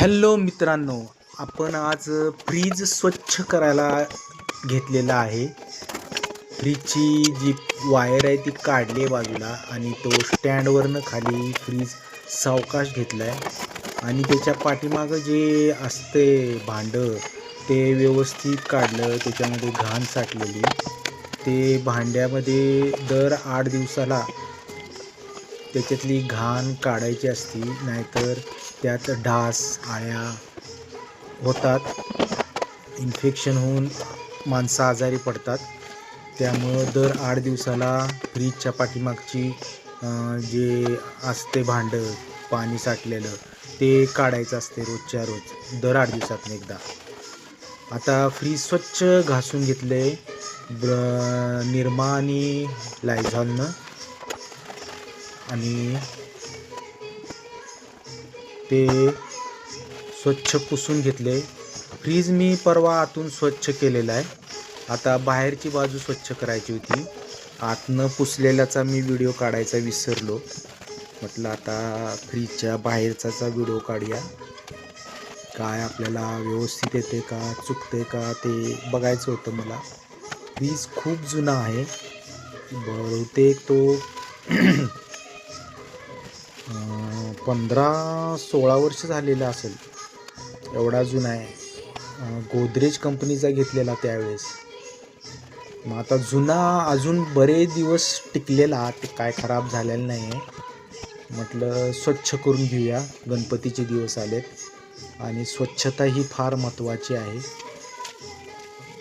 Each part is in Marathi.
हॅलो मित्रांनो, आपण आज फ्रीज स्वच्छ करायला घेतलेला आहे. फ्रीजची जी वायर आहे ती काढली आहे बाजूला आणि तो स्टँडवरनं खाली फ्रीज सावकाश घेतला आहे आणि त्याच्या पाठीमागं जे असते भांडं ते व्यवस्थित काढलं. त्याच्यामध्ये घाण साठलेली ते भांड्यामध्ये दर 8 दिवसाला त्याच्यातली घाण काढायची असती, नाहीतर त्यात डास आळ्या होतात, इन्फेक्शन होऊन माणसं आजारी पडतात. त्यामुळं दर 8 दिवसाला फ्रीजच्या पाठीमागची जे असते भांडं पाणी साठलेलं ते काढायचं असते रोजच्या रोज, दर 8 दिवसातून एकदा. आता फ्रीज स्वच्छ घासून घेतले निरमा आणि लायझॉलनं आणि ते स्वच्छ पुसून घेतले. फ्रीज मी परवा आतून स्वच्छ केलेला आहे. आता बाहेरची बाजू स्वच्छ करायची होती. आतनं पुसलेल्याचा मी व्हिडिओ काढायचा विसरलो. म्हटलं आता फ्रीजच्या बाहेरचा व्हिडिओ काढूया. काय आपल्याला व्यवस्थित येते का चुकते का ते बघायचं होतं मला. फ्रीज खूप जुना आहे, बहुतेक तो 15-16 वर्ष झालेला असेल, एवढा जुना आहे. गोदरेज कंपनीचा घेतलेला त्यावेळेस. मग आता जुना अजून बरेच दिवस टिकलेला, ते काय खराब झालेलं नाही आहे. म्हटलं स्वच्छ करून घेऊया, गणपतीचे दिवस आलेत आणि स्वच्छता ही फार महत्त्वाची आहे.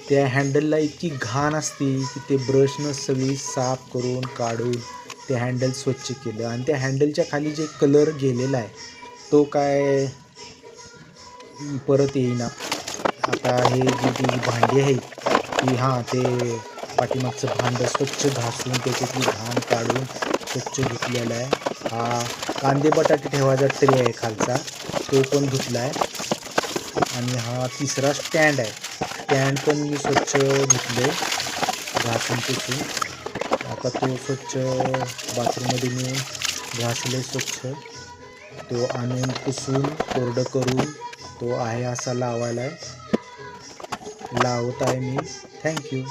त्या हँडलला इतकी घाण असते की ते ब्रशनं सगळी साफ करून काढून ते हँडल स्वच्छ केलं आणि त्या हँडलच्या खाली जे कलर गेलेला आहे तो काय परत येईना. आता हे जी भांडी आहेत ती ते पाठीमागचं भांडं स्वच्छ घासून त्याच्यातली घाण काढून स्वच्छ धुतलेला आहे. हा कांदे बटाटे ठेवायचा ट्रे आहे खालचा, तो पण धुतला आहे. आणि हा तिसरा स्टँड आहे, स्टँड पण मी स्वच्छ धुतले घासून पुसून. आता तो स्वच्छ बाथरूममध्ये नेऊन घासले स्वच्छ. तो आणून पुसून कोरडं करून तो आहे असा लावायला आहे, लावत आहे मी. थँक्यू.